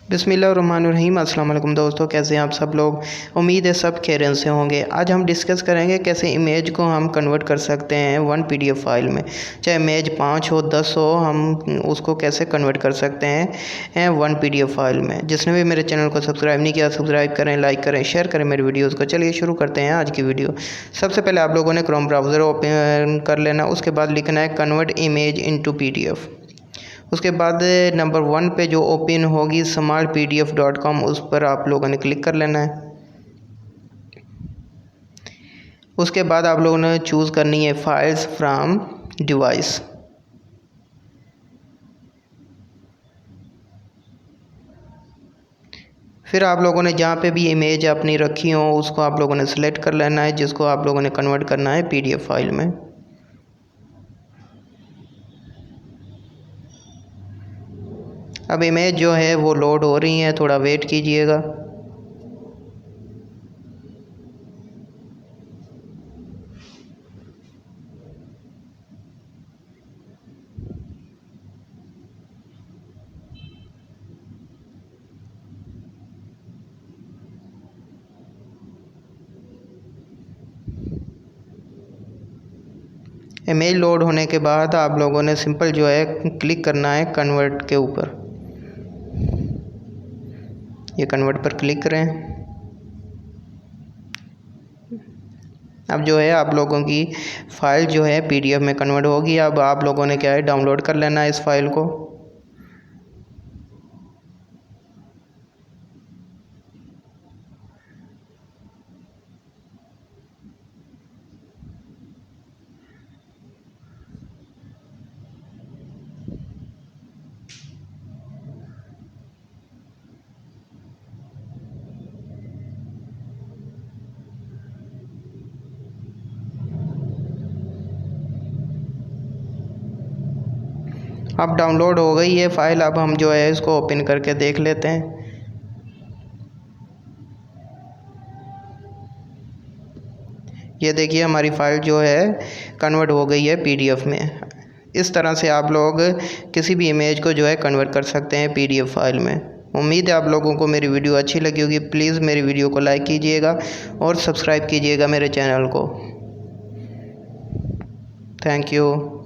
बिस्मिल्लाहिर्रहमानिर्रहीम। अस्सलाम वालेकुम दोस्तों, कैसे हैं आप सब लोग। उम्मीद है सब खैरियत से होंगे। आज हम डिस्कस करेंगे कैसे इमेज को हम कन्वर्ट कर सकते हैं वन पीडीएफ फाइल में। चाहे इमेज 5 हो 10 हो, हम उसको कैसे कन्वर्ट कर सकते हैं वन पीडीएफ फाइल में। जिसने भी मेरे चैनल को सब्सक्राइब नहीं किया, सब्सक्राइब करें, लाइक करें, शेयर करें मेरे वीडियोज़ को। चलिए शुरू करते हैं आज की वीडियो। सबसे पहले आप लोगों ने क्रोम ब्राउज़र ओपन कर लेना। उसके बाद लिखना है कन्वर्ट इमेज इनटू पीडीएफ। उसके बाद नंबर 1 पे जो ओपन होगी smallpdf.com, उस पर आप लोगों ने क्लिक कर लेना है। उसके बाद आप लोगों ने चूज़ करनी है फाइल्स फ्रॉम डिवाइस। फिर आप लोगों ने जहाँ पे भी इमेज अपनी रखी हो उसको आप लोगों ने सेलेक्ट कर लेना है, जिसको आप लोगों ने कन्वर्ट करना है पीडीएफ फाइल में। अब इमेज जो है वो लोड हो रही है, थोड़ा वेट कीजिएगा। इमेज लोड होने के बाद आप लोगों ने सिंपल जो है क्लिक करना है कन्वर्ट के ऊपर। ये कन्वर्ट पर क्लिक करें। अब जो है आप लोगों की फ़ाइल जो है पीडीएफ में कन्वर्ट होगी। अब आप लोगों ने क्या है डाउनलोड कर लेना है इस फाइल को। अब डाउनलोड हो गई है फ़ाइल। अब हम जो है इसको ओपन करके देख लेते हैं। ये देखिए हमारी फ़ाइल जो है कन्वर्ट हो गई है पीडीएफ में। इस तरह से आप लोग किसी भी इमेज को जो है कन्वर्ट कर सकते हैं पीडीएफ फाइल में। उम्मीद है आप लोगों को मेरी वीडियो अच्छी लगी होगी। प्लीज़ मेरी वीडियो को लाइक कीजिएगा और सब्सक्राइब कीजिएगा मेरे चैनल को। Thank you.